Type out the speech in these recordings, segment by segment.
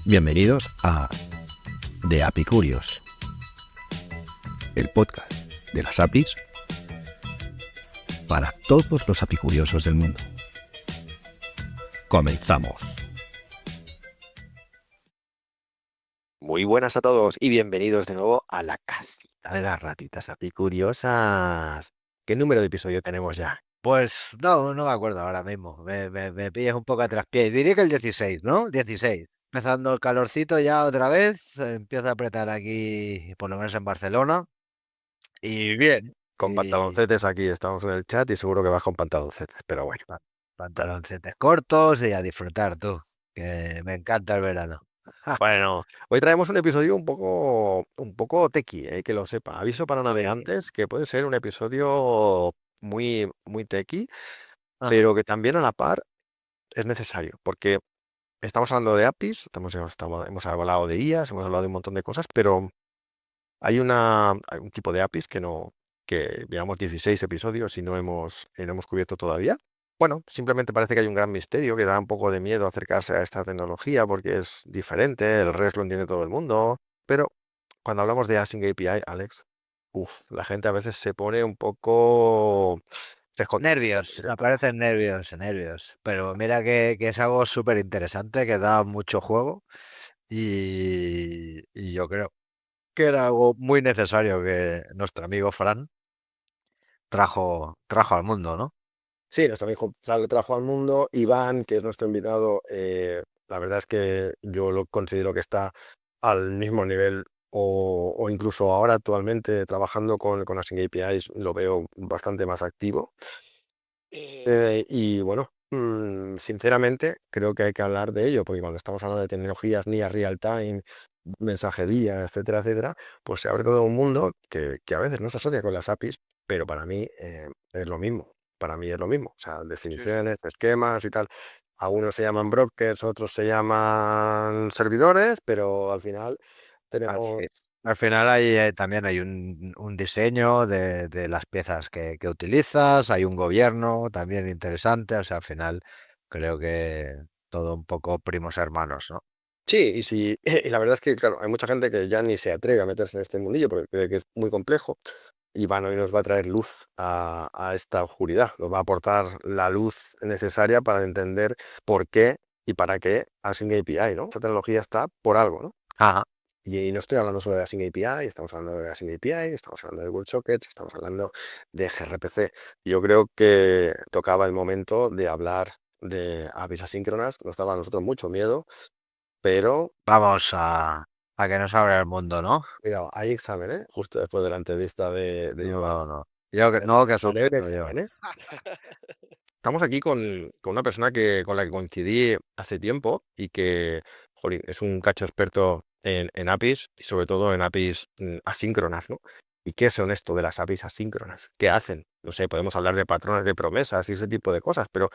Bienvenidos a The Apicurious, el podcast de las APIs para todos los apicuriosos del mundo. Comenzamos. Muy buenas a todos y bienvenidos de nuevo a la casita de las ratitas apicuriosas. ¿Qué número de episodio tenemos ya? Pues no me acuerdo ahora mismo. Me pillas un poco a traspié. Diría que el 16, ¿no? 16. Empezando el calorcito ya otra vez. Empieza a apretar aquí, por lo menos en Barcelona. Y bien. Con pantaloncetes aquí, estamos en el chat y seguro que vas con pantaloncetes, pero bueno. Pantalones cortos y a disfrutar tú. Que me encanta el verano. Bueno, hoy traemos un episodio un poco tequi, que lo sepa. Aviso para navegantes que puede ser un episodio muy, muy tequi, pero que también a la par es necesario, porque estamos hablando de APIs, hemos hablado de IAs, hemos hablado de un montón de cosas, pero hay un tipo de APIs que llevamos 16 episodios y no hemos cubierto todavía. Bueno, simplemente parece que hay un gran misterio que da un poco de miedo acercarse a esta tecnología porque es diferente, el REST lo entiende todo el mundo, pero cuando hablamos de Async API, Alex, la gente a veces se pone un poco... Nervios, aparecen nervios. Pero mira que es algo súper interesante, que da mucho juego. Y yo creo que era algo muy necesario que nuestro amigo Fran trajo al mundo, ¿no? Sí, nuestro amigo lo trajo al mundo. Iván, que es nuestro invitado, la verdad es que yo lo considero que está al mismo nivel o incluso ahora actualmente trabajando con Async APIs lo veo bastante más activo. Y bueno, sinceramente creo que hay que hablar de ello, porque cuando estamos hablando de tecnologías NIA real time, mensajería, etcétera, etcétera, pues se abre todo un mundo que a veces no se asocia con las APIs, pero para mí es lo mismo. Para mí es lo mismo. O sea, definiciones, esquemas y tal. Algunos se llaman brokers, otros se llaman servidores, pero al final tenemos... Al final también hay un diseño de las piezas que utilizas, hay un gobierno también interesante, o sea, al final creo que todo un poco primos hermanos, ¿no? Sí, y la verdad es que, claro, hay mucha gente que ya ni se atreve a meterse en este mundillo porque cree que es muy complejo. Y hoy nos va a traer luz a esta oscuridad, nos va a aportar la luz necesaria para entender por qué y para qué Async API, ¿no? Esta tecnología está por algo, ¿no? Ajá. Y no estoy hablando solo de Async API, estamos hablando de Async API, estamos hablando de WebSockets, estamos hablando de gRPC. Yo creo que tocaba el momento de hablar de APIs asíncronas, nos daba a nosotros mucho miedo, pero... Vamos a que nos abra el mundo, ¿no? Mira, hay examen, ¿eh? Justo después de la entrevista de No. Yo que no, que eso Debe de examen, ¿eh? Estamos aquí con una persona con la que coincidí hace tiempo y que, jolín, es un cacho experto en APIs y sobre todo en APIs asíncronas, ¿no? ¿Y qué son esto de las APIs asíncronas? ¿Qué hacen? No sé, podemos hablar de patrones de promesas y ese tipo de cosas, pero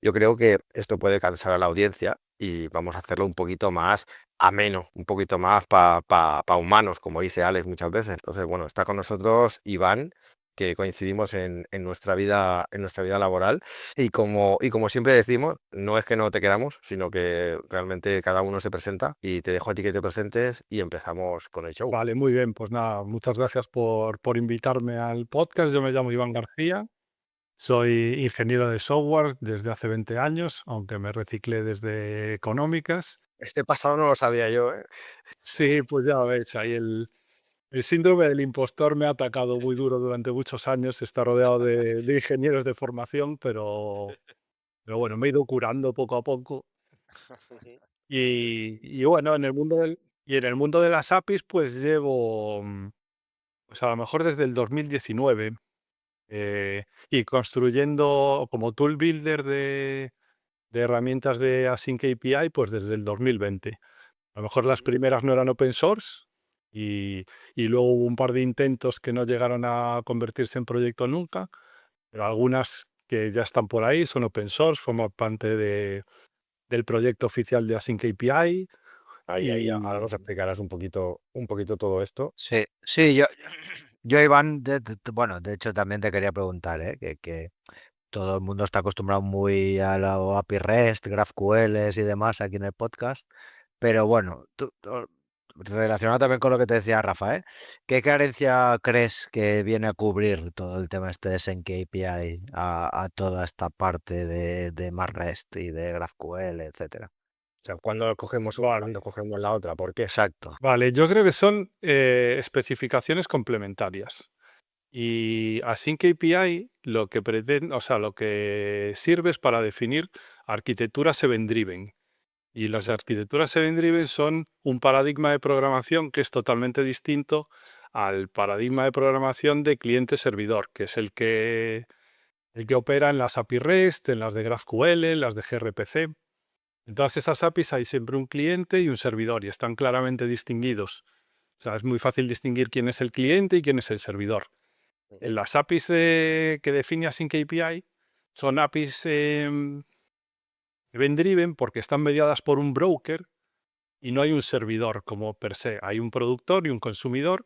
yo creo que esto puede cansar a la audiencia y vamos a hacerlo un poquito más ameno, un poquito más pa humanos, como dice Alex muchas veces. Entonces, bueno, está con nosotros Iván, que coincidimos en nuestra vida laboral. Y como siempre decimos, no es que no te queramos, sino que realmente cada uno se presenta y te dejo a ti que te presentes y empezamos con el show. Vale, muy bien. Pues nada, muchas gracias por invitarme al podcast. Yo me llamo Iván García, soy ingeniero de software desde hace 20 años, aunque me reciclé desde económicas. Este pasado no lo sabía yo, ¿eh? Sí, pues ya ves, ahí el síndrome del impostor me ha atacado muy duro durante muchos años. Está rodeado de ingenieros de formación, pero bueno, me he ido curando poco a poco. Y bueno, en el mundo de las APIs, pues llevo, pues a lo mejor desde el 2019, y construyendo como tool builder de herramientas de Async API, pues desde el 2020. A lo mejor las primeras no eran open source y, y luego hubo un par de intentos que no llegaron a convertirse en proyecto nunca, pero algunas que ya están por ahí son open source, forman parte del proyecto oficial de Async API. Ahí, ahora nos explicarás un poquito todo esto. Sí, yo Iván, bueno, de hecho también te quería preguntar, que todo el mundo está acostumbrado muy a la API REST, GraphQL y demás aquí en el podcast, Pero bueno, relacionado también con lo que te decía Rafa, ¿eh? ¿Qué carencia crees que viene a cubrir todo el tema este de Sync API a toda esta parte de más REST y de GraphQL, etcétera? O sea, cuando cogemos una, Vale. cuando cogemos la otra, ¿por qué? Exacto. Vale, yo creo que son especificaciones complementarias. Y Async API lo que pretende, o sea, lo que sirve es para definir arquitecturas event-driven. Y las Ujú. arquitecturas event-driven son un paradigma de programación que es totalmente distinto al paradigma de programación de cliente-servidor, que es el que opera en las API REST, en las de GraphQL, en las de gRPC. En todas esas APIs hay siempre un cliente y un servidor y están claramente distinguidos. O sea, es muy fácil distinguir quién es el cliente y quién es el servidor. En Ujú. las APIs que define Async API son APIs event-driven porque están mediadas por un broker y no hay un servidor como per se. Hay un productor y un consumidor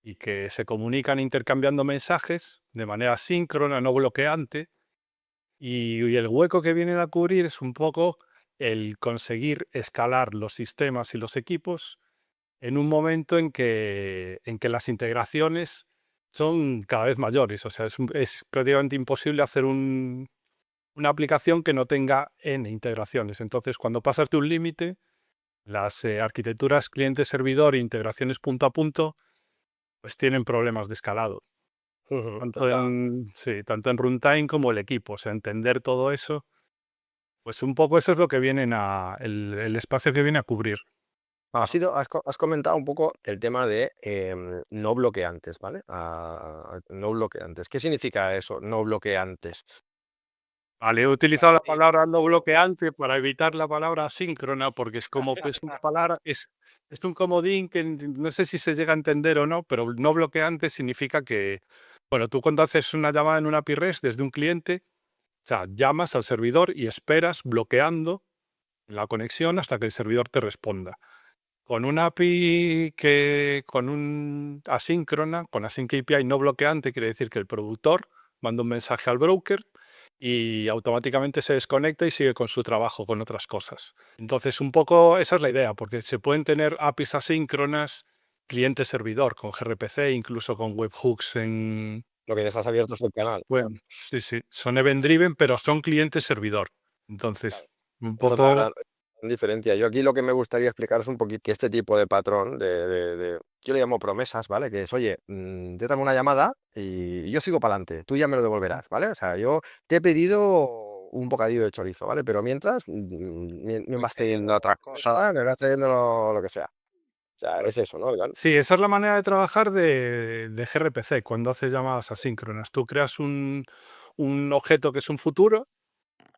y que se comunican intercambiando mensajes de manera síncrona, no bloqueante. Y el hueco que vienen a cubrir es un poco el conseguir escalar los sistemas y los equipos en un momento en que las integraciones son cada vez mayores. O sea, es prácticamente imposible hacer una aplicación que no tenga N integraciones. Entonces, cuando pasas de un límite, las arquitecturas cliente-servidor e integraciones punto a punto, pues tienen problemas de escalado. Ujú. Tanto tanto en runtime como el equipo. O sea, entender todo eso, pues un poco eso es lo que el espacio que viene a cubrir. Has comentado un poco el tema de no bloqueantes, ¿vale? No bloqueantes. ¿Qué significa eso, no bloqueantes? Vale, he utilizado la palabra no bloqueante para evitar la palabra asíncrona, porque es como es una palabra, es un comodín que no sé si se llega a entender o no, pero no bloqueante significa que, bueno, tú cuando haces una llamada en una API REST desde un cliente, o sea, llamas al servidor y esperas bloqueando la conexión hasta que el servidor te responda. Con una API con un asíncrona, con Async API no bloqueante, quiere decir que el productor manda un mensaje al broker y automáticamente se desconecta y sigue con su trabajo, con otras cosas. Entonces, un poco esa es la idea, porque se pueden tener APIs asíncronas cliente-servidor, con gRPC, incluso con webhooks en... Lo que dejas abierto es el canal. Bueno, sí, sí, son event-driven, pero son cliente-servidor. Entonces, Claro. un Esa es la gran poco... diferencia. Yo aquí lo que me gustaría explicar es un poquito que este tipo de patrón yo le llamo promesas, ¿vale? Que es, oye, yo tengo una llamada y yo sigo para adelante, tú ya me lo devolverás, ¿vale? O sea, yo te he pedido un bocadillo de chorizo, ¿vale? Pero mientras me vas trayendo otra cosa, me vas trayendo lo que sea. O sea, es eso, ¿no? Sí, esa es la manera de trabajar de gRPC cuando haces llamadas asíncronas. Tú creas un objeto que es un futuro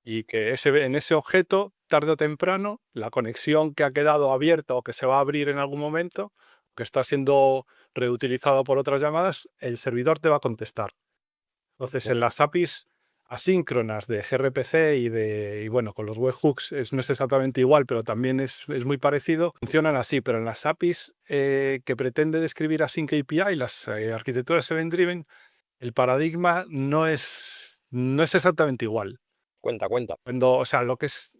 y que en ese objeto, tarde o temprano, la conexión que ha quedado abierta o que se va a abrir en algún momento, que está siendo reutilizado por otras llamadas, el servidor te va a contestar. Entonces, en las APIs asíncronas de gRPC y bueno, con los webhooks no es exactamente igual, pero también es muy parecido, funcionan así, pero en las APIs que pretende describir Async API, las arquitecturas event-driven, el paradigma no es exactamente igual. Cuenta, cuenta. O sea, lo que es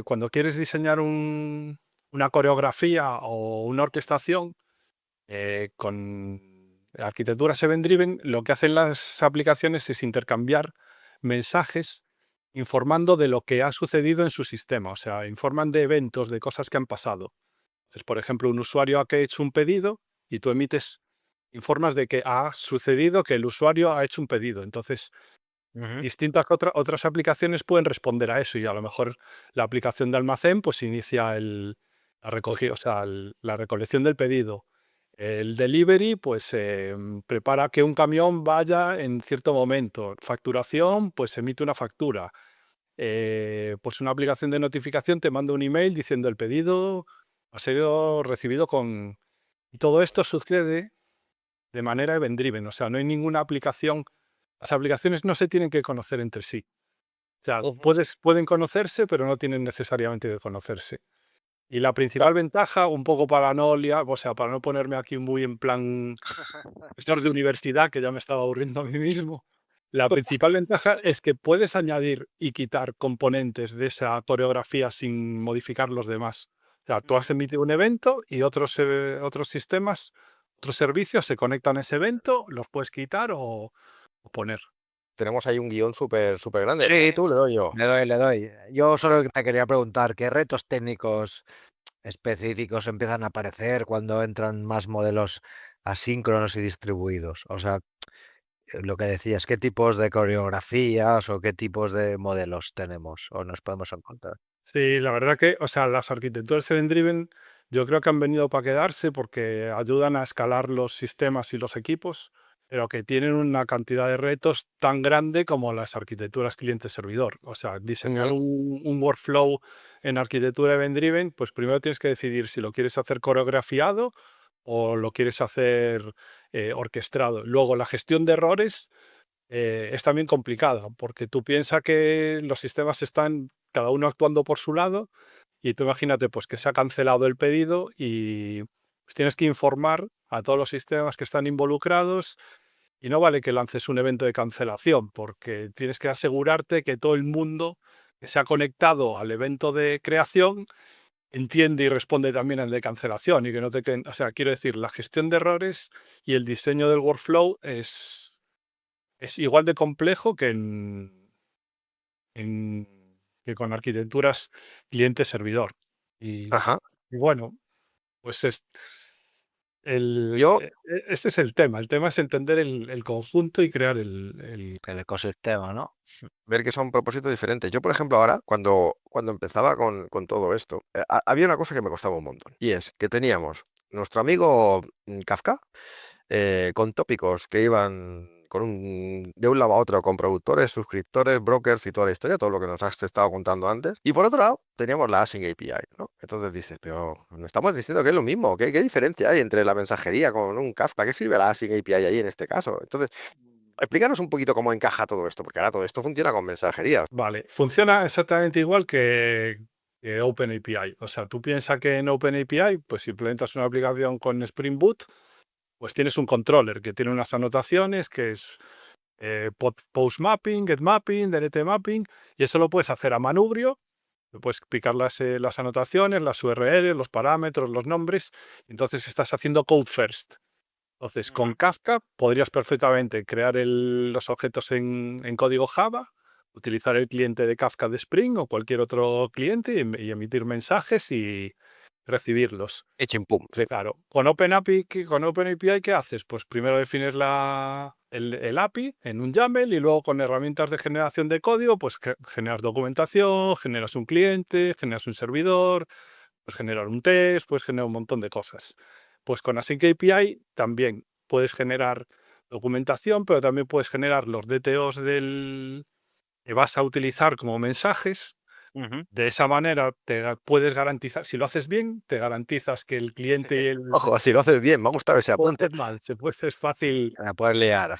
cuando quieres diseñar una coreografía o una orquestación con arquitecturas event-driven, lo que hacen las aplicaciones es intercambiar mensajes informando de lo que ha sucedido en su sistema. O sea, informan de eventos, de cosas que han pasado. Entonces, por ejemplo, un usuario ha hecho un pedido y tú informas de que ha sucedido que el usuario ha hecho un pedido. Entonces, Ujú. distintas otras aplicaciones pueden responder a eso y a lo mejor la aplicación de almacén pues inicia o sea, la recolección del pedido. El delivery pues prepara que un camión vaya en cierto momento. Facturación pues emite una factura. Pues una aplicación de notificación te manda un email diciendo el pedido ha sido recibido con... Y todo esto sucede de manera event-driven, o sea, no hay ninguna aplicación. Las aplicaciones no se tienen que conocer entre sí. O sea, Ujú. pueden conocerse, pero no tienen necesariamente que conocerse. Y la Claro. principal ventaja, un poco para no liar, o sea, para no ponerme aquí muy en plan profesor de universidad, que ya me estaba aburriendo a mí mismo, la principal ventaja es que puedes añadir y quitar componentes de esa coreografía sin modificar los demás. sea, tú has emitido un evento y otros sistemas, otros servicios se conectan a ese evento, los puedes quitar o poner. Tenemos ahí un guión súper grande. Sí. Tú, le doy yo. Le doy. Yo solo te quería preguntar, ¿qué retos técnicos específicos empiezan a aparecer cuando entran más modelos asíncronos y distribuidos? O sea, lo que decías, ¿qué tipos de coreografías o qué tipos de modelos tenemos o nos podemos encontrar? Sí, la verdad que, o sea, las arquitecturas event-driven yo creo que han venido para quedarse porque ayudan a escalar los sistemas y los equipos, pero que tienen una cantidad de retos tan grande como las arquitecturas cliente-servidor. O sea, diseñar un workflow en arquitectura event-driven, pues primero tienes que decidir si lo quieres hacer coreografiado o lo quieres hacer orquestado. Luego, la gestión de errores es también complicada, porque tú piensas que los sistemas están cada uno actuando por su lado y tú imagínate pues que se ha cancelado el pedido y pues, tienes que informar a todos los sistemas que están involucrados y no vale que lances un evento de cancelación, porque tienes que asegurarte que todo el mundo que se ha conectado al evento de creación entiende y responde también al de cancelación y que no te queden, o sea, quiero decir, la gestión de errores y el diseño del workflow es igual de complejo que con arquitecturas cliente-servidor. Ajá. Y bueno, pues Yo, ese es el tema. El tema es entender el conjunto y crear el... El ecosistema, ¿no? ver que son propósitos diferentes. Yo, por ejemplo, ahora, cuando empezaba con todo esto, había una cosa que me costaba un montón. Y es que teníamos nuestro amigo Kafka, con tópicos que iban de un lado a otro, con productores, suscriptores, brokers y toda la historia, todo lo que nos has estado contando antes. Y por otro lado, teníamos la Async API, ¿no? Entonces dices, pero no estamos diciendo que es lo mismo. ¿Qué diferencia hay entre la mensajería con un Kafka? ¿Qué sirve la Async API ahí en este caso? Entonces, explícanos un poquito cómo encaja todo esto, porque ahora todo esto funciona con mensajería. Vale, funciona exactamente igual que OpenAPI. O sea, tú piensas que en OpenAPI, pues si implementas una aplicación con Spring Boot, pues tienes un controller que tiene unas anotaciones, que es post mapping, get mapping, delete mapping, y eso lo puedes hacer a manubrio. Puedes picar las anotaciones, las URLs, los parámetros, los nombres. Entonces estás haciendo code first. Entonces, con Kafka podrías perfectamente crear los objetos en código Java, utilizar el cliente de Kafka de Spring o cualquier otro cliente y emitir mensajes y recibirlos. Pum, sí. Claro, con OpenAPI, ¿qué haces? Pues primero defines el API en un YAML y luego con herramientas de generación de código, pues generas documentación, generas un cliente, generas un servidor, puedes generar un test, puedes generar un montón de cosas. Pues con Async API también puedes generar documentación, pero también puedes generar los DTOs que vas a utilizar como mensajes. De esa manera te puedes garantizar, si lo haces bien, te garantizas que el cliente y el... Ojo, si lo haces bien, me ha gustado ese lo apunte. haces mal, es fácil. Para poder liar.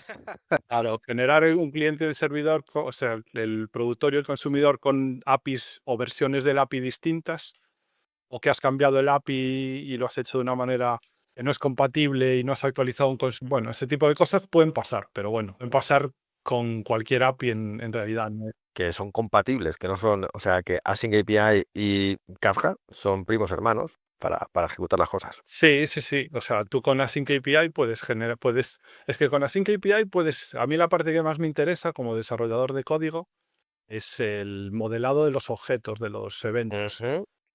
Claro, generar un cliente y un servidor, o sea, el productor y el consumidor con APIs o versiones del API distintas, o que has cambiado el API y lo has hecho de una manera que no es compatible y no has actualizado bueno, ese tipo de cosas pueden pasar, pero bueno, pueden pasar con cualquier API en realidad. ¿No? Que son compatibles, que no son, o sea, que Async API y Kafka son primos hermanos para ejecutar las cosas. Sí, sí, sí. O sea, tú con Async API es que con Async API a mí la parte que más me interesa como desarrollador de código es el modelado de los objetos, de los eventos.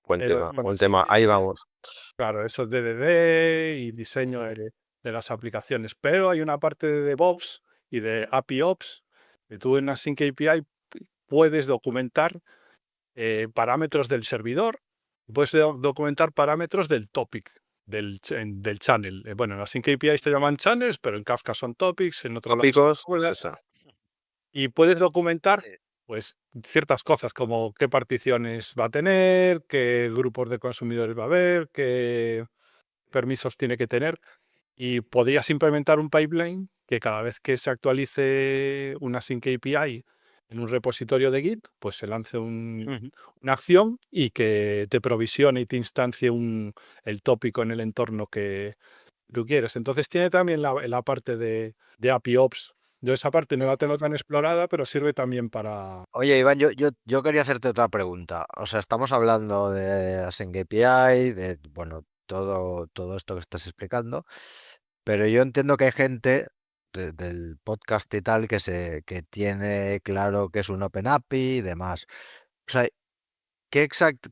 Buen Bueno, tema, ahí vamos. claro, eso es DDD y diseño de las aplicaciones. Pero hay una parte de DevOps y de API Ops que tú en Async API puedes documentar parámetros del servidor, puedes documentar parámetros del topic, del channel. Bueno, en Async API se llaman channels, pero en Kafka son topics, en otros Tópicos, lados y puedes documentar pues ciertas cosas como qué particiones va a tener, qué grupos de consumidores va a haber, qué permisos tiene que tener. Y podrías implementar un pipeline que cada vez que se actualice una Async API en un repositorio de Git, pues se lance una acción y que te provisione y te instancie el tópico en el entorno que tú quieres. Entonces tiene también la parte de API Ops Yo esa parte no la tengo tan explorada, pero sirve también para... Oye, Iván, yo quería hacerte otra pregunta. O sea, estamos hablando de Async API, de, bueno, todo esto que estás explicando, pero yo entiendo que hay gente del podcast y tal que tiene claro que es un Open API y demás. O sea, ¿qué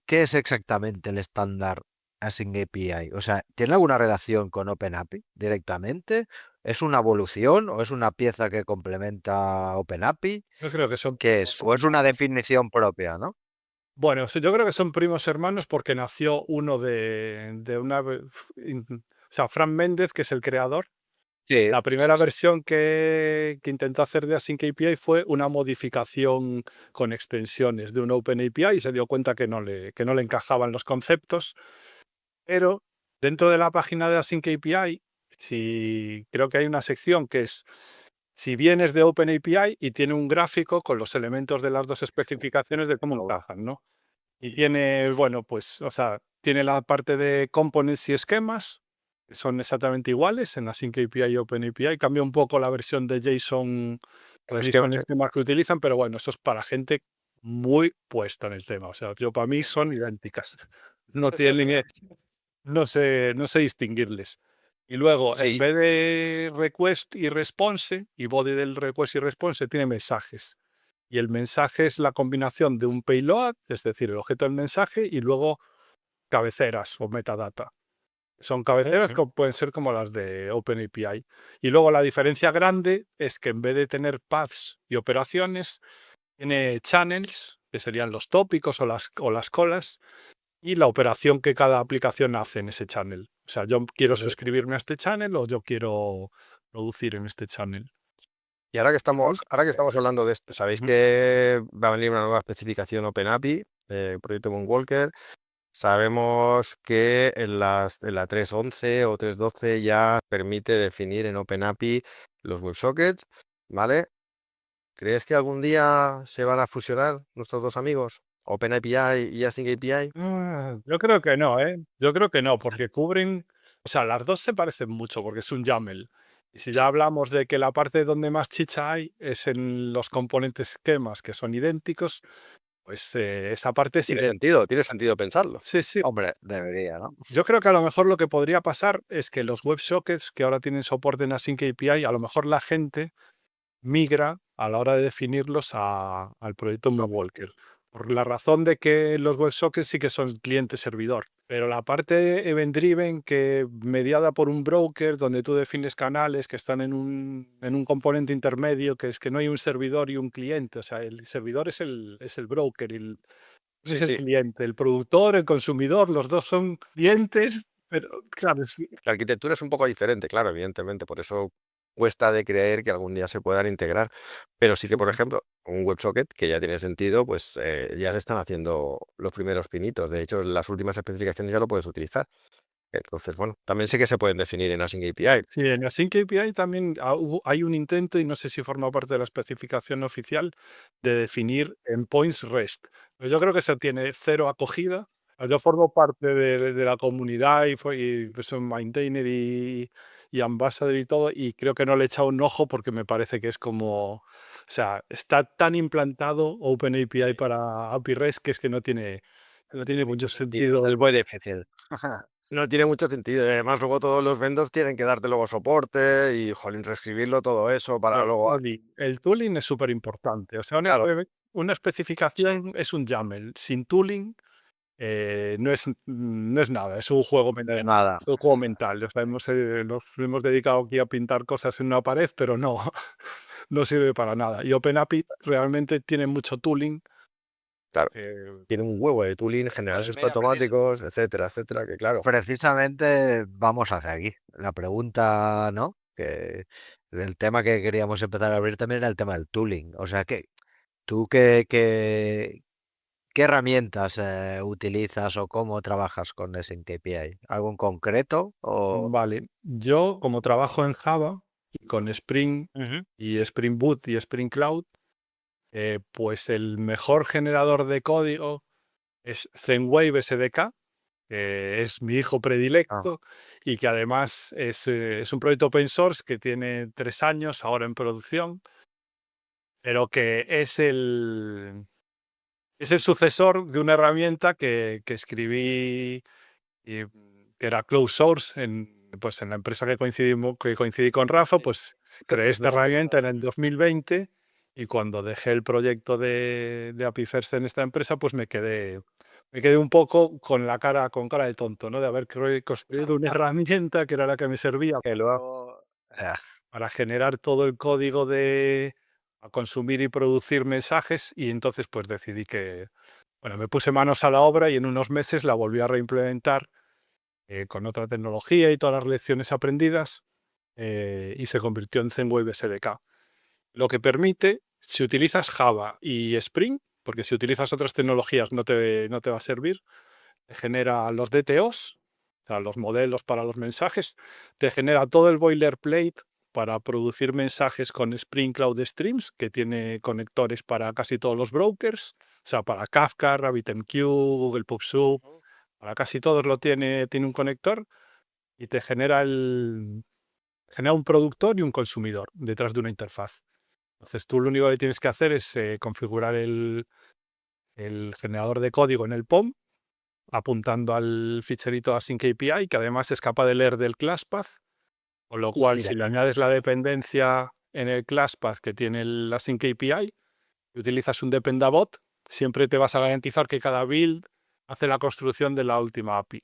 es exactamente el estándar Async API? O sea, ¿tiene alguna relación con Open API directamente? ¿Es una evolución o es una pieza que complementa Open API? Yo creo que son... ¿Qué es? ¿O es una definición propia, no? Bueno, sí, yo creo que son primos hermanos porque nació uno de una... O sea, Fran Méndez, que es el creador. Sí. La primera versión que intentó hacer de Async API fue una modificación con extensiones de un Open API y se dio cuenta que no le encajaban los conceptos. Pero dentro de la página de Async API, creo que hay una sección que es si vienes de Open API y tiene un gráfico con los elementos de las dos especificaciones de cómo encajan, ¿no? Y tiene, bueno, pues, o sea, tiene la parte de components y esquemas, que son exactamente iguales en Async API y Open API. Cambia un poco la versión de JSON, Los JSON esquemas, esquemas que utilizan, pero bueno, eso es para gente muy puesta en el tema. O sea, yo para mí son idénticas. No tienen, no sé distinguirles. Y luego, en sí, vez de request y response, y body del request y response, tiene mensajes. Y el mensaje es la combinación de un payload, es decir, el objeto del mensaje, y luego cabeceras o metadata. Son cabeceras que pueden ser como las de OpenAPI. Y luego la diferencia grande es que en vez de tener paths y operaciones, tiene channels, que serían los tópicos o las colas, y la operación que cada aplicación hace en ese channel. O sea, yo quiero suscribirme a este channel o yo quiero producir en este channel. y ahora que estamos hablando de esto, sabéis que va a venir una nueva especificación OpenAPI, proyecto Moonwalker. Sabemos que en la 3.11 o 3.12 ya permite definir en OpenAPI los WebSockets, ¿vale? ¿Crees que algún día se van a fusionar nuestros dos amigos, OpenAPI y Async API? Yo creo que no, ¿eh? Yo creo que no, porque cubren, o sea, las dos se parecen mucho porque es un YAML. Y si ya hablamos de que la parte donde más chicha hay es en los componentes esquemas que son idénticos, pues esa parte es idéntica. Tiene sentido pensarlo. Sí, sí. Hombre, debería, ¿no? Yo creo que a lo mejor lo que podría pasar es que los WebSockets que ahora tienen soporte en Async API, a lo mejor la gente migra a la hora de definirlos al proyecto Moonwalker. Por la razón de que los WebSockets sí que son cliente-servidor, pero la parte event-driven, que mediada por un broker, donde tú defines canales que están en un componente intermedio, que es que no hay un servidor y un cliente, o sea, el servidor es el broker, es Sí, el sí. cliente, el productor, el consumidor, los dos son clientes, pero claro, La arquitectura es un poco diferente, claro, evidentemente, por eso cuesta de creer que algún día se puedan integrar. Pero sí que, por ejemplo, un WebSocket, que ya tiene sentido, pues ya se están haciendo los primeros pinitos. De hecho, en las últimas especificaciones ya lo puedes utilizar. Entonces, bueno, también sí que se pueden definir en Async API. sí, en Async API también hay un intento, y no sé si forma parte de la especificación oficial, de definir endpoints REST. Pero yo creo que eso tiene cero acogida. Yo formo parte de la comunidad y pues, soy maintainer y ambassador y todo, y creo que no le he echado un ojo porque me parece que es como, o sea, está tan implantado OpenAPI Sí. para API REST que es que no tiene mucho sentido. Es muy difícil. No tiene mucho sentido. Y además, luego todos los vendors tienen que darte luego soporte y, jolín, reescribirlo todo eso para luego. El tooling es súper importante. O sea, Claro, una especificación es un YAML. Sin tooling no es nada, es un juego mental. Nada. Es un juego mental. O sea, nos hemos dedicado aquí a pintar cosas en una pared, pero no, no sirve para nada. Y OpenAPI realmente tiene mucho tooling. claro. eh, Tiene un huevo de tooling, generar sus automáticos, etcétera, etcétera, que claro. Precisamente vamos hacia aquí. La pregunta, ¿no? Que el tema que queríamos empezar a abrir también era el tema del tooling. O sea, ¿tú qué herramientas utilizas o cómo trabajas con Async API? ¿Algo en concreto? O... Vale, yo como trabajo en Java y con Spring Ujú. y Spring Boot y Spring Cloud, pues el mejor generador de código es Zenwave SDK, que es mi hijo predilecto y que además es un proyecto open source que tiene 3 años ahora en producción, pero que es el sucesor de una herramienta que escribí y que era closed source pues en la empresa que coincidí con Rafa, Sí. pues creé esta herramienta en el 2020 y cuando dejé el proyecto de API First en esta empresa, pues me quedé un poco con cara de tonto, ¿no? De haber construido una herramienta que era la que me servía Que luego... para generar todo el código a consumir y producir mensajes y entonces pues decidí bueno, me puse manos a la obra y en unos meses la volví a reimplementar con otra tecnología y todas las lecciones aprendidas y se convirtió en ZenWave SDK. Lo que permite, si utilizas Java y Spring, porque si utilizas otras tecnologías no te va a servir, te genera los DTOs, o sea, los modelos para los mensajes, te genera todo el boilerplate para producir mensajes con Spring Cloud Streams, que tiene conectores para casi todos los brokers, o sea, para Kafka, RabbitMQ, Google PubSub, para casi todos tiene un conector y te genera un productor y un consumidor detrás de una interfaz. Entonces tú lo único que tienes que hacer es configurar el generador de código en el POM, apuntando al ficherito async API, que además es capaz de leer del ClassPath, con lo cual si le añades la dependencia en el ClassPath que tiene el async API y utilizas un dependabot, siempre te vas a garantizar que cada build hace la construcción de la última API.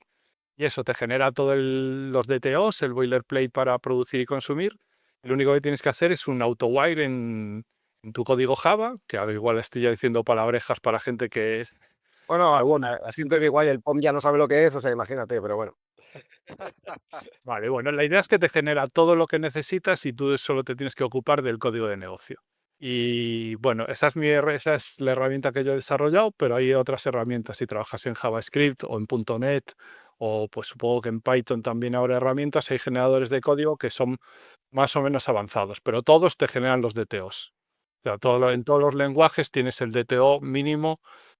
Y eso te genera todos los DTOs, el boilerplate para producir y consumir. Lo único que tienes que hacer es un autowire en tu código Java, que ahora igual estoy ya diciendo palabrejas para gente que es... Bueno, siento que igual el POM ya no sabe lo que es, o sea, imagínate, pero bueno. Vale, bueno, la idea es que te genera todo lo que necesitas y tú solo te tienes que ocupar del código de negocio. Y bueno, esa es la herramienta que yo he desarrollado, pero hay otras herramientas. Si trabajas en JavaScript o en .NET, o pues supongo que en Python también habrá herramientas, hay generadores de código que son más o menos avanzados, pero todos te generan los DTOs. O sea, en todos los lenguajes tienes el DTO mínimo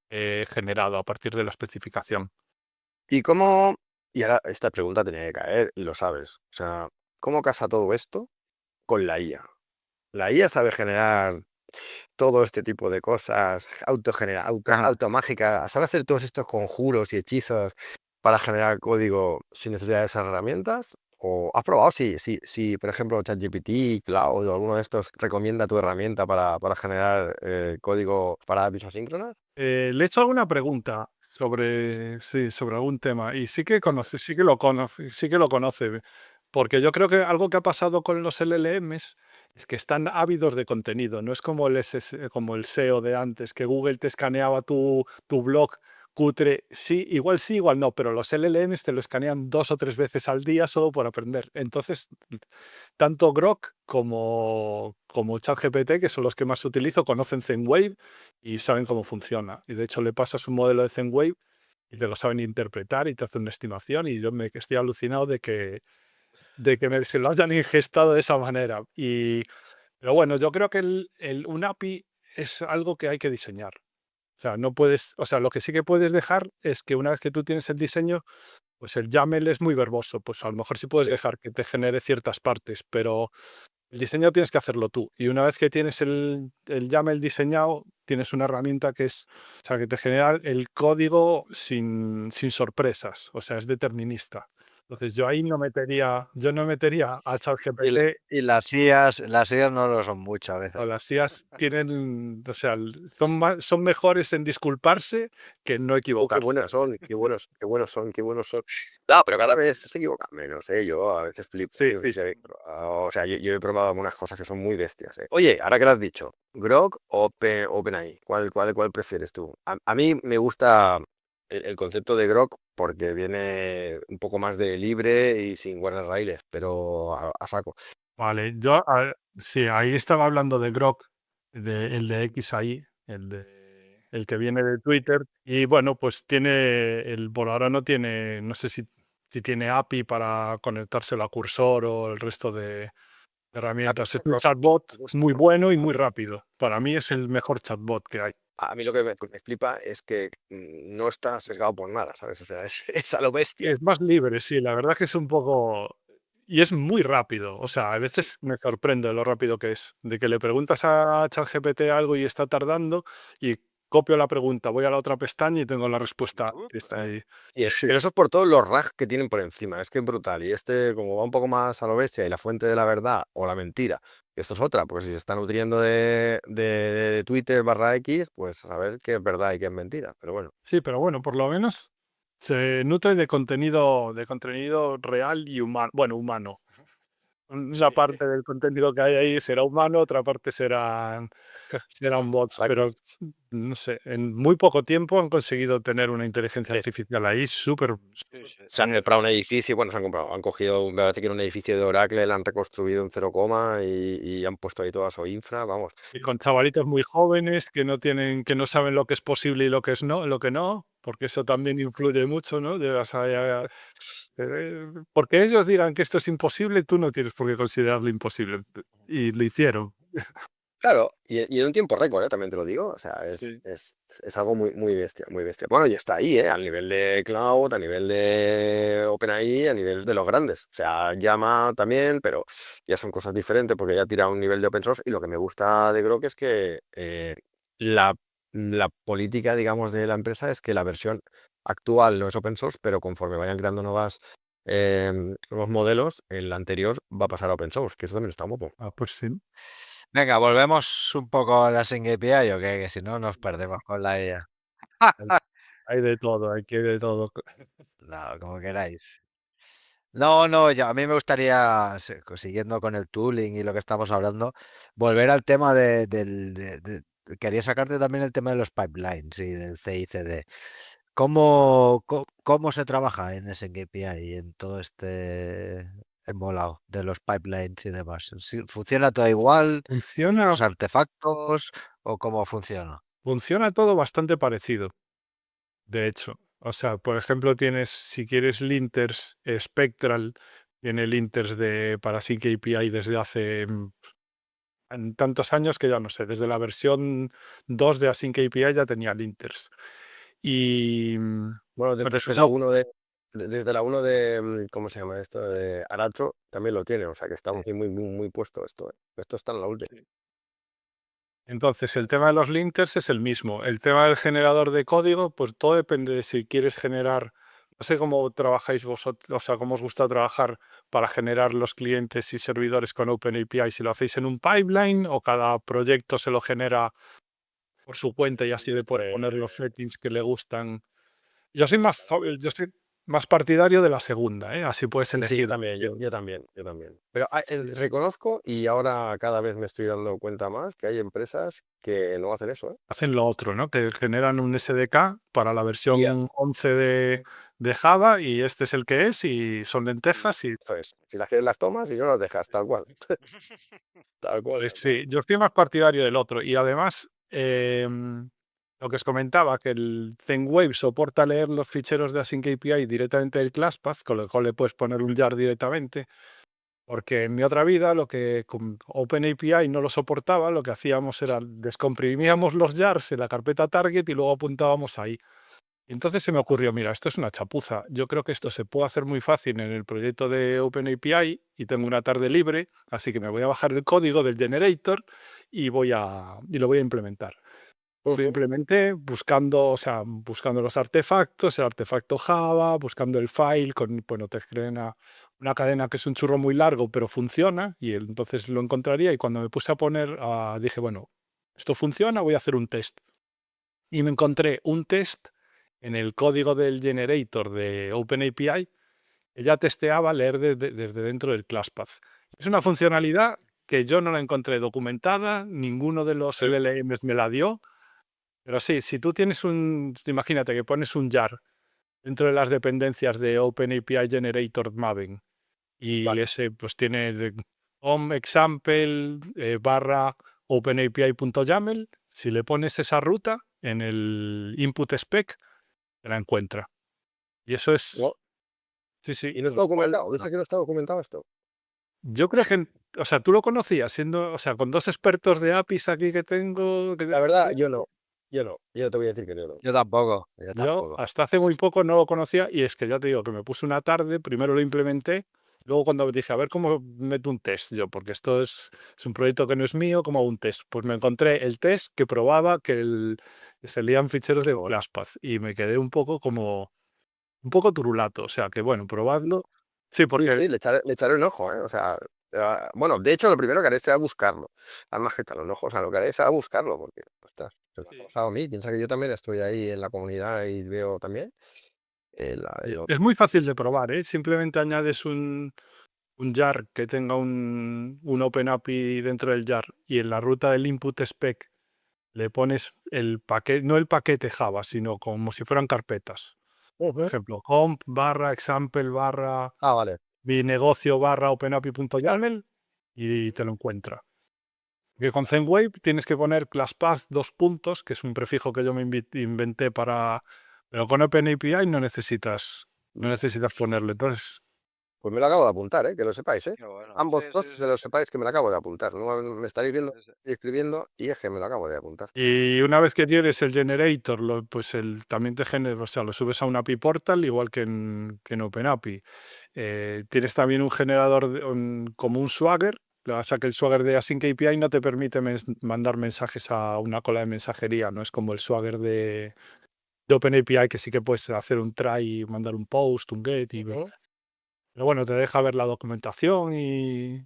generado a partir de la especificación. Y ahora esta pregunta tenía que caer, y lo sabes. O sea, ¿cómo casa todo esto con la IA? La IA sabe generar todo este tipo de cosas, automágica, sabe hacer todos estos conjuros y hechizos para generar código sin necesidad de esas herramientas. ¿O has probado si por ejemplo, ChatGPT, Cloud o alguno de estos recomienda tu herramienta para generar código para APIs asíncronas? Le he hecho alguna pregunta sobre algún tema y sí que lo conoce, porque yo creo que algo que ha pasado con los LLMs es que están ávidos de contenido, no es como como el SEO de antes, que Google te escaneaba tu blog cutre, sí, igual no, pero los LLMs te lo escanean 2 o 3 veces al día solo por aprender. Entonces, tanto Grok como ChatGPT, que son los que más utilizo, conocen ZenWave y saben cómo funciona. Y de hecho le pasas un modelo de ZenWave y te lo saben interpretar y te hacen una estimación y yo me estoy alucinado de que se lo hayan ingestado de esa manera. Pero bueno, yo creo que un API es algo que hay que diseñar. O sea, no puedes, o sea, lo que sí que puedes dejar es que una vez que tú tienes el diseño, pues el YAML es muy verboso. Pues a lo mejor sí puedes dejar que te genere ciertas partes, pero el diseño tienes que hacerlo tú. Y una vez que tienes el YAML diseñado, tienes una herramienta o sea, que te genera el código sin sorpresas. O sea, es determinista. Entonces yo ahí no metería a ChatGPT. Y las IAs no lo son mucho a veces. O las IAs tienen, o sea, son mejores en disculparse que en no Qué equivocarse. buenos son, qué buenos son. No, pero cada vez se equivocan menos, ¿eh? Yo a veces flipo. Sí, tío, sí, sí, o sea, yo he probado algunas cosas que son muy bestias, ¿eh? Oye, ahora que lo has dicho, ¿Grok o OpenAI? ¿Cuál prefieres tú? A mí me gusta el concepto de Grok porque viene un poco más de libre y sin guardarraíles, pero a saco. Vale, sí, ahí estaba hablando de Grok, el de XAI, el que viene de Twitter. Y bueno, pues por ahora no tiene, no sé si tiene API para conectárselo a Cursor o el resto de herramientas. Es un chatbot muy bueno y muy rápido. Para mí es el mejor chatbot que hay. a mí lo que me flipa es que no está sesgado por nada, ¿sabes? O sea, es a lo bestia. Es más libre, sí, la verdad que es un poco... Y es muy rápido, o sea, a Sí. veces me sorprende lo rápido que es, de que le preguntas a ChatGPT algo y está tardando y copio la pregunta, voy a la otra pestaña y tengo la respuesta que está ahí. Pero eso es por todos los RAG que tienen por encima, es que es brutal. Y este, como va un poco más a lo bestia y la fuente de la verdad o la mentira, que esto es otra, porque si se está nutriendo de Twitter /X, pues a ver qué es verdad y qué es mentira. Pero bueno, Sí, pero bueno, por lo menos se nutre de contenido real y humano, bueno, humano. Una sí. parte del contenido que hay ahí será humano, otra parte serán bots, La- pero no sé, en muy poco tiempo han conseguido tener una inteligencia sí. artificial ahí súper... Se han comprado un edificio, bueno, han cogido, me parece que era un edificio de Oracle, lo han reconstruido en 0, y han puesto ahí toda su infra, vamos. Y con chavalitos muy jóvenes que no saben lo que es posible y lo que no, porque eso también influye mucho, ¿no? Porque ellos digan que esto es imposible, tú no tienes por qué considerarlo imposible. Y lo hicieron. Claro, y en un tiempo récord, también te lo digo. O sea, Sí. es algo muy, muy bestia, muy bestia. Bueno, y está ahí, al nivel de Cloud, a nivel de OpenAI, a nivel de los grandes. O sea, Llama también, pero ya son cosas diferentes porque ya tira a un nivel de open source. Y lo que me gusta de Grok es que la, la política, digamos, de la empresa es que la versión actual no es open source, pero conforme vayan creando nuevos modelos, el anterior va a pasar a open source, que eso también está guapo. Ah, pues sí. Venga, volvemos un poco a la Sync API o qué, que si no nos perdemos con la IA. Hay de todo, hay que de todo. No, como queráis. No, no, a mí me gustaría, siguiendo con el tooling y lo que estamos hablando, volver al tema quería sacarte también el tema de los pipelines y del CI/CD. ¿Cómo se trabaja en ese KPI y en todo este embolado de los pipelines y demás? ¿Funciona todo igual? Funciona, ¿Los artefactos o cómo funciona? funciona todo bastante parecido, de hecho. O sea, por ejemplo, tienes, si quieres linters Spectral, tiene linters para Sync API desde hace en tantos años que ya no sé, desde la versión 2 de Async API ya tenía linters. Y Bueno, bueno, desde la 1 desde la 1 de, ¿cómo se llama esto? De Aratro también lo tiene, o sea que está muy, muy, muy puesto esto. Esto está en la última. entonces, el tema de los linters es el mismo. El tema del generador de código, pues todo depende de si quieres generar, no sé cómo trabajáis vosotros, o sea, cómo os gusta trabajar para generar los clientes y servidores con OpenAPI, si lo hacéis en un pipeline o cada proyecto se lo genera por su cuenta y así de poner los settings que le gustan. Yo soy más partidario de la segunda, ¿eh? Así puedes Sí, yo elegir. también, yo también, yo también. Pero reconozco y ahora cada vez me estoy dando cuenta más que hay empresas que no hacen eso, ¿eh? Hacen lo otro, ¿no? Que generan un SDK para la Ya. versión 11 de Java y este es el que es y son lentejas y Eso es. Si las quieres las tomas y no las dejas, tal cual. Tal cual, pues tal cual. sí, yo estoy más partidario del otro y además lo que os comentaba, que el ThingWave soporta leer los ficheros de Async API directamente del ClassPath, con lo cual le puedes poner un jar directamente, porque en mi otra vida lo que con OpenAPI no lo soportaba, lo que hacíamos era descomprimíamos los jars en la carpeta target y luego apuntábamos ahí. Y entonces se me ocurrió, mira, esto es una chapuza. Yo creo que esto se puede hacer muy fácil en el proyecto de OpenAPI y tengo una tarde libre, así que me voy a bajar el código del generator y lo voy a implementar. Lo Ujú. implementé buscando, o sea, buscando los artefactos, el artefacto Java, buscando el file, bueno, te creé una cadena que es un churro muy largo, pero funciona, y entonces lo encontraría, y cuando me puse a poner, dije, bueno, esto funciona, voy a hacer un test. Y me encontré un test en el código del generator de OpenAPI que ya testeaba leer desde dentro del ClassPath. Es una funcionalidad que yo no la encontré documentada, ninguno de los LLMs me la dio, pero sí, si tú tienes imagínate que pones un jar dentro de las dependencias de OpenAPI Generator Maven y Vale. ese pues tiene home example barra openapi.yaml, si le pones esa ruta en el input spec, te la encuentra. Y eso es, No, sí, sí, y no está con lo cual, documentado. ¿Dices que no está documentado esto? yo creo que, o sea, tú lo conocías, siendo, o sea, con dos expertos de APIs aquí que tengo, La verdad, yo no. yo te voy a decir que yo no. Yo tampoco. Yo Yo tampoco. hasta hace muy poco no lo conocía y es que ya te digo que me puse una tarde, primero lo implementé, luego cuando dije, a ver cómo meto un test yo, porque esto es un proyecto que no es mío, ¿cómo hago un test? Pues me encontré el test que probaba que se leían ficheros de ClassPath y me quedé un poco turulato, o sea que bueno, probadlo. Sí, Sí, porque sí, le echaré un ojo, ¿eh? O sea, bueno, de hecho, lo primero que haré será buscarlo. Además que echarle un ojo, o sea, lo que haré será buscarlo, porque, ostras, se me ha Sí. pasado a mí. Piensa que yo también estoy ahí en la comunidad y veo también. es muy fácil de probar, ¿eh? Simplemente añades un jar que tenga un OpenAPI dentro del jar y en la ruta del input spec le pones el paquete, no el paquete Java, sino como si fueran carpetas. Por Ujú. ejemplo, comp barra example barra Ah, vale. mi negocio barra openapi.yaml y te lo encuentra. Que con ZenWave tienes que poner ClassPath 2 puntos, que es un prefijo que yo me inventé para... Pero con OpenAPI no necesitas ponerle. Entonces, Pues me lo acabo de apuntar, ¿eh? Que lo sepáis, ¿eh? Qué bueno. Ambos Sí, dos, sí, sí. que lo sepáis, que me lo acabo de apuntar. No me estaréis viendo Sí, sí. y escribiendo y es que me lo acabo de apuntar. y una vez que tienes el generator, pues también te genera, o sea, lo subes a un API portal, igual que en OpenAPI. Tienes también un generador como un Swagger. Lo que pasa es que el Swagger de Async API no te permite mandar mensajes a una cola de mensajería, no es como el Swagger de OpenAPI, que sí que puedes hacer un try y mandar un post, un get. Ujú. Pero bueno, te deja ver la documentación y.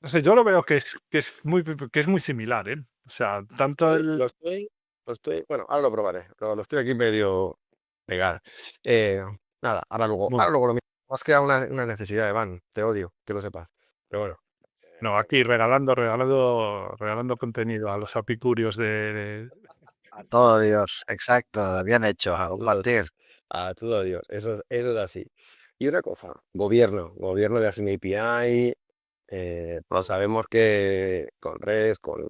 No sé, yo lo veo que es muy similar, ¿eh? O sea, tanto Estoy- el. lo estoy, lo estoy, bueno, ahora lo probaré, pero lo estoy aquí medio pegar. Eh, nada, Bueno, ahora luego lo mismo. Más que una necesidad, Evan, te odio, que lo sepas. Pero bueno. no, aquí regalando contenido a los apicurios de. A todo Dios. Exacto. Bien hecho. A compartir. A todo Dios, eso es así. Y una cosa, gobierno de Async API, pues sabemos que con REST, con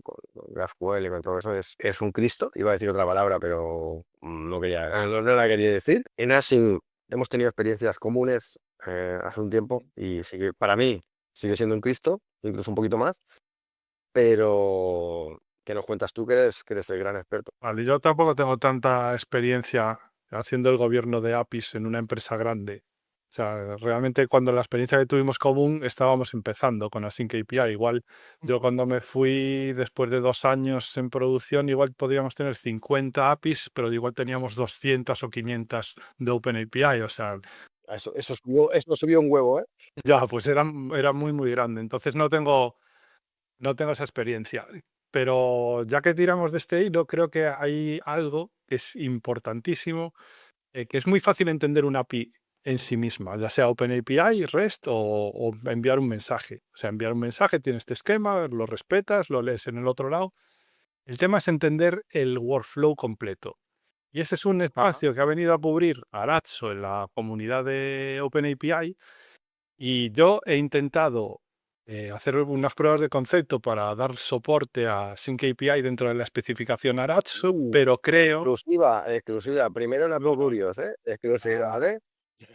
GraphQL y con todo eso es un Cristo. Iba a decir otra palabra, pero no la quería decir. En Async hemos tenido experiencias comunes hace un tiempo y para mí sigue siendo un Cristo, incluso un poquito más, pero ¿qué nos cuentas tú que eres el gran experto? Vale, yo tampoco tengo tanta experiencia haciendo el gobierno de APIs en una empresa grande. O sea, realmente cuando la experiencia que tuvimos común estábamos empezando con Async API. Igual yo cuando me fui después de 2 años en producción, igual podríamos tener 50 APIs, pero igual teníamos 200 o 500 de OpenAPI. O sea, Eso subió un huevo, ¿eh? ya, pues era muy, muy grande. Entonces no tengo esa experiencia. Pero ya que tiramos de este hilo, creo que hay algo que es importantísimo, que es muy fácil entender una API en sí misma, ya sea OpenAPI, REST o enviar un mensaje. O sea, enviar un mensaje, tienes este esquema, lo respetas, lo lees en el otro lado. El tema es entender el workflow completo. Y ese es un Ajá. espacio que ha venido a cubrir Aratso en la comunidad de OpenAPI y yo he intentado hacer unas pruebas de concepto para dar soporte a Sync API dentro de la especificación Aratso, pero creo Exclusiva. Primero en Apocurios, ¿eh? Exclusiva, ¿eh?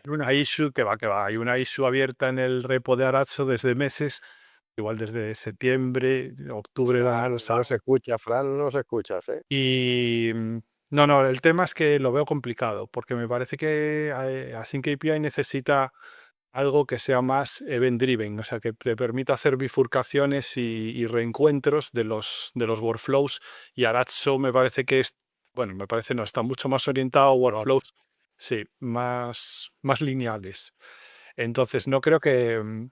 una issue que va. Hay una issue abierta en el repo de Aratso desde meses, igual desde septiembre, octubre del año Fran, no se escucha, Fran, no se escuchas, ¿eh? Y no, el tema es que lo veo complicado, porque me parece que Async API necesita algo que sea más event driven, o sea, que te permita hacer bifurcaciones y reencuentros de los workflows. Y Aratso me parece que bueno, me parece no, está mucho más orientado a workflows, sí, más lineales. Entonces, no creo que.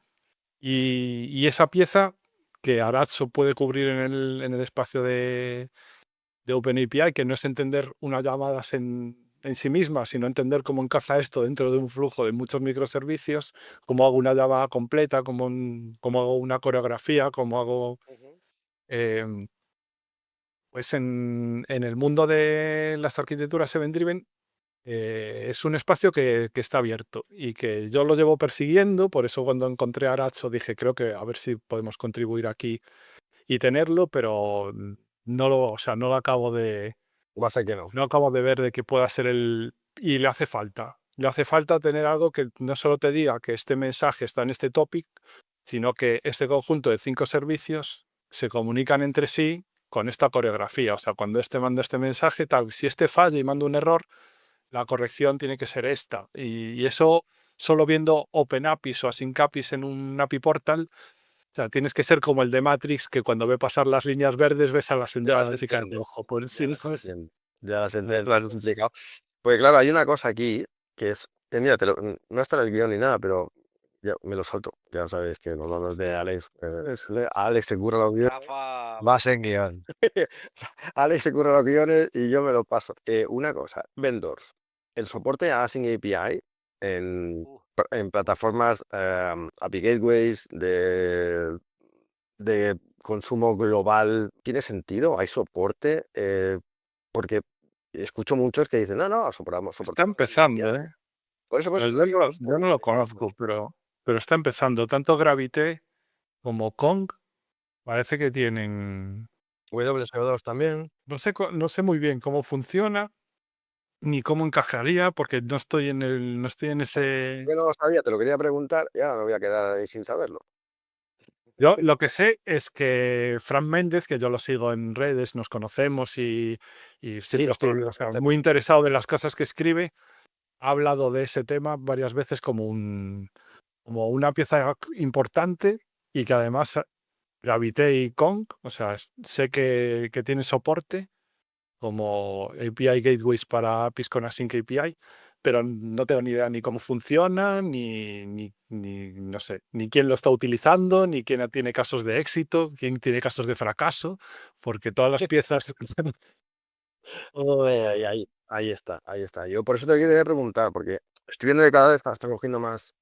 Y esa pieza que Aratso puede cubrir en el espacio de OpenAPI, que no es entender unas llamadas en sí mismas, sino entender cómo encaja esto dentro de un flujo de muchos microservicios, cómo hago una llamada completa, cómo hago una coreografía, cómo hago. Ujú. em, pues en el mundo de las arquitecturas event-driven es un espacio que está abierto y que yo lo llevo persiguiendo, por eso cuando encontré a Aratso dije, creo que a ver si podemos contribuir aquí y tenerlo, pero o sea, no lo acabo de, Va a ser que no. no acabo de ver de que pueda ser y le hace falta. Le hace falta tener algo que no solo te diga que este mensaje está en este topic, sino que este conjunto de 5 servicios se comunican entre sí con esta coreografía. O sea, cuando este manda este mensaje, tal, si este falla y manda un error, la corrección tiene que ser esta. Y eso solo viendo OpenAPIs o Async APIs en un API portal, o sea, tienes que ser como el de Matrix, que cuando ve pasar las líneas verdes ves a la Ya las chica en entiendo, rojo. Pues ya sí, las pues, entiendo, ya las entiendo, las has explicado. Porque claro, hay una cosa aquí que es, mira, no está en el guión ni nada, pero ya me lo salto. Ya sabéis que no es de Alex, Alex se curra los guiones, Rafa, vas en guión. Alex se curra los guiones y yo me lo paso. Una cosa, vendors, el soporte a Async API en, Uh, en plataformas API Gateways de consumo global, ¿tiene sentido? ¿Hay soporte? Porque escucho muchos que dicen, no, soportamos está Async empezando, API. ¿eh? Por eso Yo digo, es un yo poco no lo interesante. conozco, pero está empezando. Tanto Gravité como Kong parece que tienen... WSO2 también. No sé muy bien cómo funciona ni cómo encajaría, porque no estoy en ese... Yo no lo sabía, te lo quería preguntar, ya me voy a quedar ahí sin saberlo. Yo lo que sé es que Fran Méndez, que yo lo sigo en redes, nos conocemos y Sí, siempre los estoy, o sea, muy interesado de las cosas que escribe, ha hablado de ese tema varias veces como una pieza importante y que además Gravité y Kong, o sea, sé que tiene soporte como API Gateways para APIs con Async API, pero no tengo ni idea ni cómo funciona, no sé, ni quién lo está utilizando, ni quién tiene casos de éxito, quién tiene casos de fracaso, porque todas las piezas... ahí está, ahí está. Yo por eso te quería preguntar, porque estoy viendo que cada vez está cogiendo más.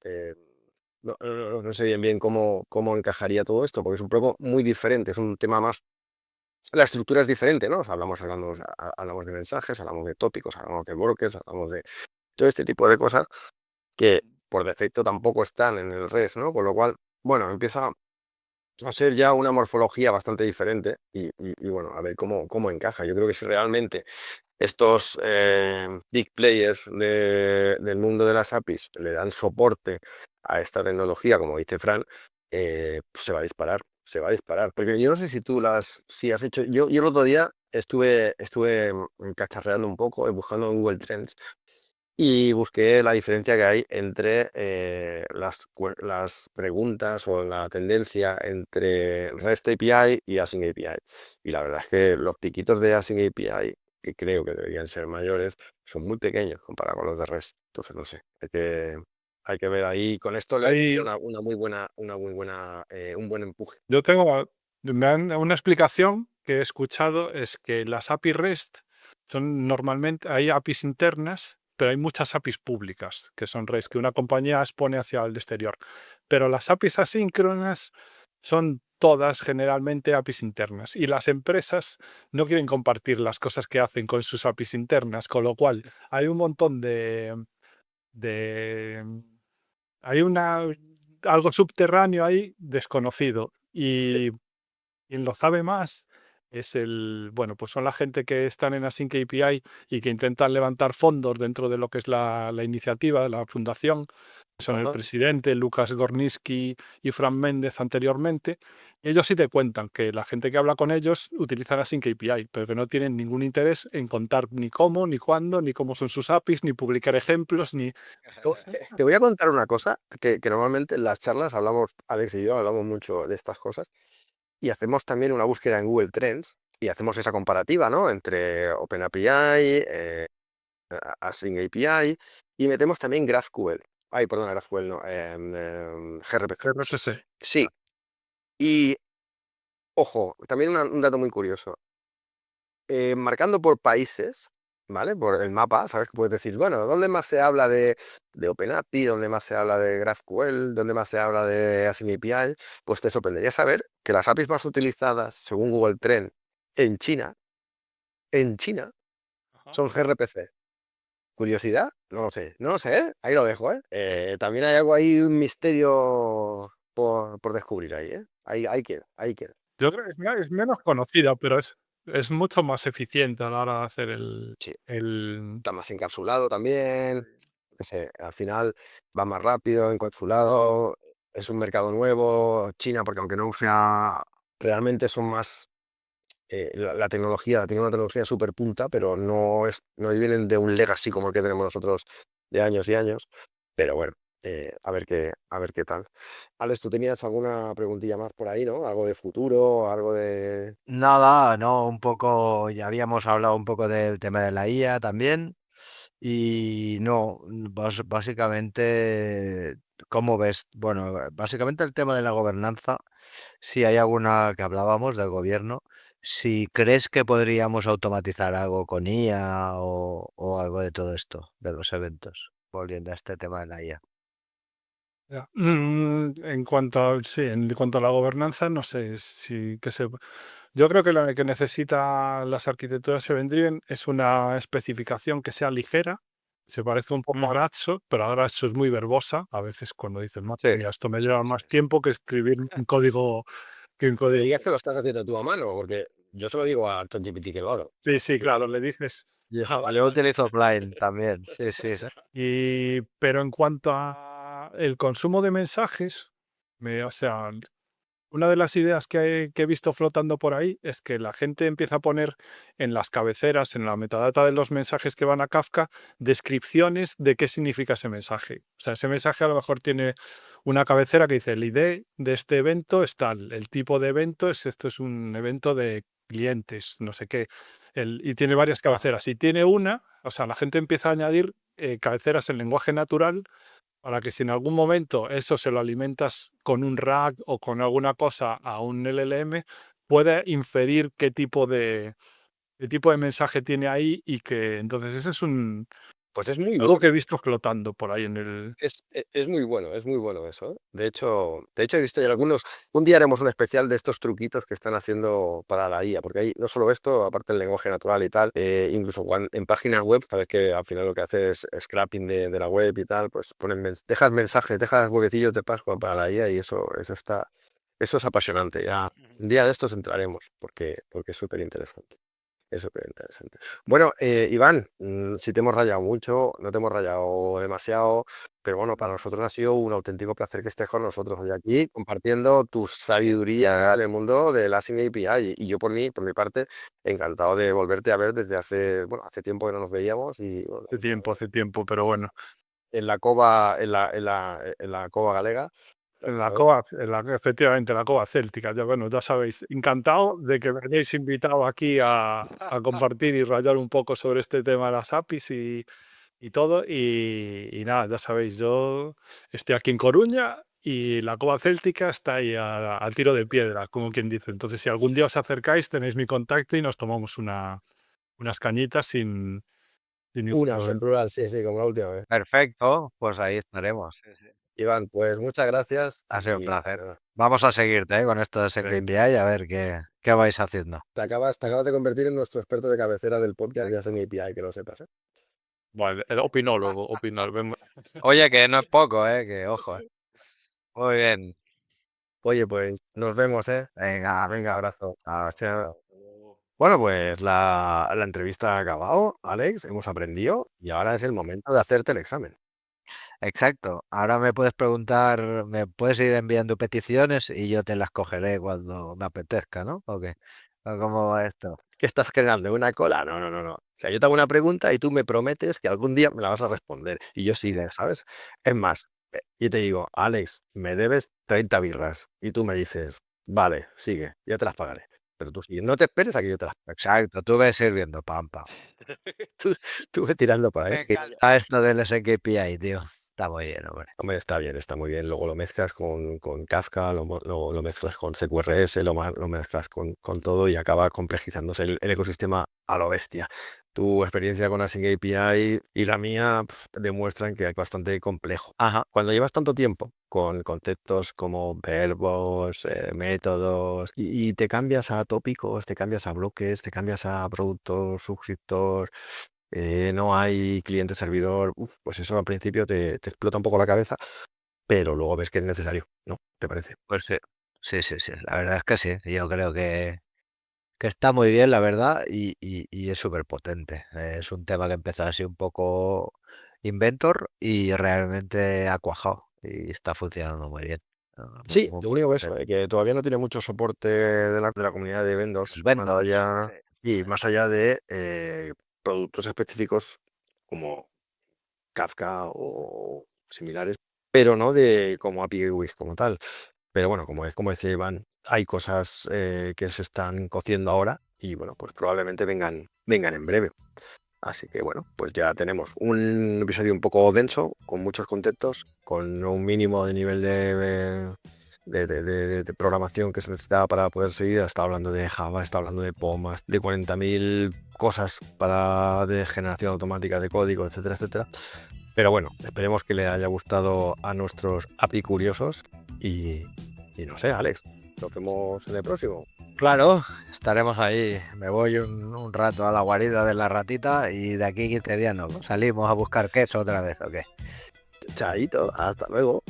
No sé bien cómo encajaría todo esto, porque es un poco muy diferente, es un tema más. La estructura es diferente, ¿no? O sea, hablamos de mensajes, hablamos de tópicos, hablamos de workers, hablamos de todo este tipo de cosas que por defecto tampoco están en el REST, ¿no? Con lo cual, bueno, empieza a ser ya una morfología bastante diferente y bueno, a ver cómo encaja. Yo creo que si realmente estos big players del mundo de las APIs le dan soporte a esta tecnología, como dice Fran, pues se va a disparar, se va a disparar. Porque yo no sé si has hecho, yo el otro día estuve cacharreando un poco, buscando en Google Trends y busqué la diferencia que hay entre las preguntas o la tendencia entre REST API y Async API. Y la verdad es que los piquitos de Async API, que creo que deberían ser mayores, son muy pequeños comparados con los de REST. Entonces, no sé, hay que ver ahí. Con esto le daría Ahí un buen empuje. yo tengo una explicación que he escuchado es que las API REST son normalmente, hay APIs internas, pero hay muchas APIs públicas que son REST, que una compañía expone hacia el exterior. Pero las APIs asíncronas son todas generalmente APIs internas y las empresas no quieren compartir las cosas que hacen con sus APIs internas, con lo cual hay un montón de hay algo subterráneo ahí desconocido y quien lo sabe más es pues son la gente que están en Async API y que intentan levantar fondos dentro de lo que es la iniciativa, la fundación. Son el Ajá. presidente, Lucas Gorniski y Fran Méndez anteriormente. Y ellos sí te cuentan que la gente que habla con ellos utilizan Async API, pero que no tienen ningún interés en contar ni cómo, ni cuándo, ni cómo son sus APIs, ni publicar ejemplos, ni... Te voy a contar una cosa que normalmente en las charlas hablamos, Alex y yo hablamos mucho de estas cosas. Y hacemos también una búsqueda en Google Trends y hacemos esa comparativa, ¿no? Entre OpenAPI, Async API y metemos también GraphQL. Ay, perdona, GraphQL no, gRPC. RPC. Sí, y ojo, también un dato muy curioso. Marcando por países, ¿vale? Por el mapa, ¿sabes? Que puedes decir, bueno, ¿dónde más se habla de OpenAPI? ¿Dónde más se habla de GraphQL? ¿Dónde más se habla de Async API? Pues te sorprendería saber que las APIs más utilizadas, según Google Trend, en China, Ajá. son gRPC. ¿Curiosidad? No lo sé, ¿eh? Ahí lo dejo, ¿eh? También hay algo ahí, un misterio por descubrir ahí, ¿eh? Ahí queda, ahí queda. Yo creo que es menos conocida, pero es mucho más eficiente a la hora de hacer Sí. el... Está más encapsulado también. No sé, al final va más rápido, encapsulado. Es un mercado nuevo. China, porque aunque no sea, realmente son más la tecnología tiene una tecnología súper punta, pero no vienen de un legacy como el que tenemos nosotros de años y años. Pero bueno, a ver qué tal. Alex, tú tenías alguna preguntilla más por ahí, ¿no? Algo de futuro, algo de... Nada, no, un poco, ya habíamos hablado un poco del tema de la IA también. Y no, básicamente, ¿cómo ves? Bueno, básicamente el tema de la gobernanza, si hay alguna que hablábamos del gobierno, si crees que podríamos automatizar algo con IA o algo de todo esto, de los eventos, volviendo a este tema de la IA. Ya. Sí, en cuanto a la gobernanza, no sé si que se. Yo creo que lo que necesitan las arquitecturas Event-Driven es una especificación que sea ligera, se parezca un poco a Ujú. Grazzo, pero ahora eso es muy verbosa. A veces cuando dices, madre Sí. mía, esto me lleva más tiempo que escribir un código que un Me código. digas que lo estás haciendo tú a mano, porque yo se lo digo a ChatGPT que lo hago. Sí, sí, claro, le dices. Yo utilizo offline también. Sí, sí. Pero en cuanto a el consumo de mensajes, o sea, una de las ideas que he visto flotando por ahí es que la gente empieza a poner en las cabeceras, en la metadata de los mensajes que van a Kafka, descripciones de qué significa ese mensaje. O sea, ese mensaje a lo mejor tiene una cabecera que dice el ID de este evento es tal, el tipo de evento es esto es un evento de clientes, no sé qué, y tiene varias cabeceras. Y tiene una, o sea, la gente empieza a añadir cabeceras en lenguaje natural para que si en algún momento eso se lo alimentas con un RAG o con alguna cosa a un LLM, puede inferir qué tipo de mensaje tiene ahí y que entonces ese es Pues es muy algo bueno. que he visto flotando por ahí en el. Es muy bueno eso, ¿eh? De hecho he visto ya algunos. Un día haremos un especial de estos truquitos que están haciendo para la IA, porque hay no solo esto, aparte del lenguaje natural y tal, incluso en páginas web, sabes que al final lo que hace es scrapping de la web y tal, pues dejas mensajes, dejas huevecillos de Pascua para la IA y eso es apasionante. Ya un día de estos entraremos, porque es súper interesante. Es súper interesante. Bueno, Iván, si te hemos rayado mucho, no te hemos rayado demasiado, pero bueno, para nosotros ha sido un auténtico placer que estés con nosotros hoy aquí, compartiendo tu sabiduría en el mundo del Async API. Y yo por mi parte, encantado de volverte a ver desde hace tiempo que no nos veíamos y bueno, Hace tiempo, pero bueno. en la cova, en la cova galega, En la ¿sabes? cova, efectivamente, la cova céltica, ya bueno, ya sabéis. Encantado de que me hayáis invitado aquí a compartir y rayar un poco sobre este tema de las APIs y todo. Y nada, ya sabéis, yo estoy aquí en Coruña y la cova céltica está ahí a tiro de piedra, como quien dice. Entonces, si algún día os acercáis, tenéis mi contacto y nos tomamos unas cañitas sin ningún Unas en problema. plural, sí, sí, como la última vez. Perfecto, pues ahí estaremos. Iván, pues muchas gracias Ha sido un y placer. nada, Vamos a seguirte con esto de Venga. Sync API a ver qué vais haciendo. te acabas de convertir en nuestro experto de cabecera del podcast de Async API, que lo sepas, ¿eh? Vale, el opinólogo, Oye, que no es poco, que ojo. Muy bien. Oye, pues nos vemos, ¿eh? Venga, Venga, abrazo. chao. Chao. Bueno, pues la entrevista ha acabado, Alex, hemos aprendido y ahora es el momento de hacerte el examen. Exacto. Ahora me puedes preguntar, me puedes ir enviando peticiones y yo te las cogeré cuando me apetezca, ¿no? ¿O qué? ¿O cómo va esto? ¿Qué estás generando? ¿Una cola? No, no, no, no. O sea, yo te hago una pregunta y tú me prometes que algún día me la vas a responder. Y yo sí, ¿sabes? Es más, yo te digo, Alex, me debes 30 birras. Y tú me dices, vale, sigue, ya te las pagaré. Pero tú sigue, no te esperes a que yo te las pague. Exacto, tú ves sirviendo, pam, pam. Tú, tú ve tirando por ahí. Me encanta esto del SKPI, tío. Está muy bien, hombre. Hombre, está bien, está muy bien. Luego lo mezclas con Kafka, lo mezclas con CQRS, lo mezclas con todo y acaba complejizándose el ecosistema a lo bestia. Tu experiencia con Async API y la mía demuestran que es bastante complejo. Ajá. Cuando llevas tanto tiempo con conceptos como verbos, métodos, y te cambias a tópicos, te cambias a bloques, te cambias a productor, suscriptor, no hay cliente-servidor, pues eso al principio te explota un poco la cabeza, pero luego ves que es necesario, ¿no? ¿Te parece? Pues sí. Sí, sí, sí. La verdad es que sí. Yo creo que está muy bien, la verdad, y es súper potente. Es un tema que empezó así un poco inventor y realmente ha cuajado y está funcionando muy bien. Sí, Muy lo único que eso, potente. que todavía no tiene mucho soporte de la comunidad de vendors, El más Vendors, allá, sí. y más allá de productos específicos como Kafka o similares, pero no de como API GUI como tal. Pero bueno, como decía Iván, hay cosas que se están cociendo ahora y bueno, pues probablemente vengan en breve. Así que bueno, pues ya tenemos un episodio un poco denso, con muchos conceptos, con un mínimo de nivel de programación que se necesitaba para poder seguir. Está hablando de Java, está hablando de POM, de 40.000 cosas de generación automática de código, etcétera, etcétera. Pero bueno, esperemos que le haya gustado a nuestros API curiosos y no sé, Alex, nos vemos en el próximo. Claro, estaremos ahí. Me voy un rato a la guarida de la ratita y de aquí 15 días nos salimos a buscar queso otra vez, ¿o qué? Chaito, hasta luego.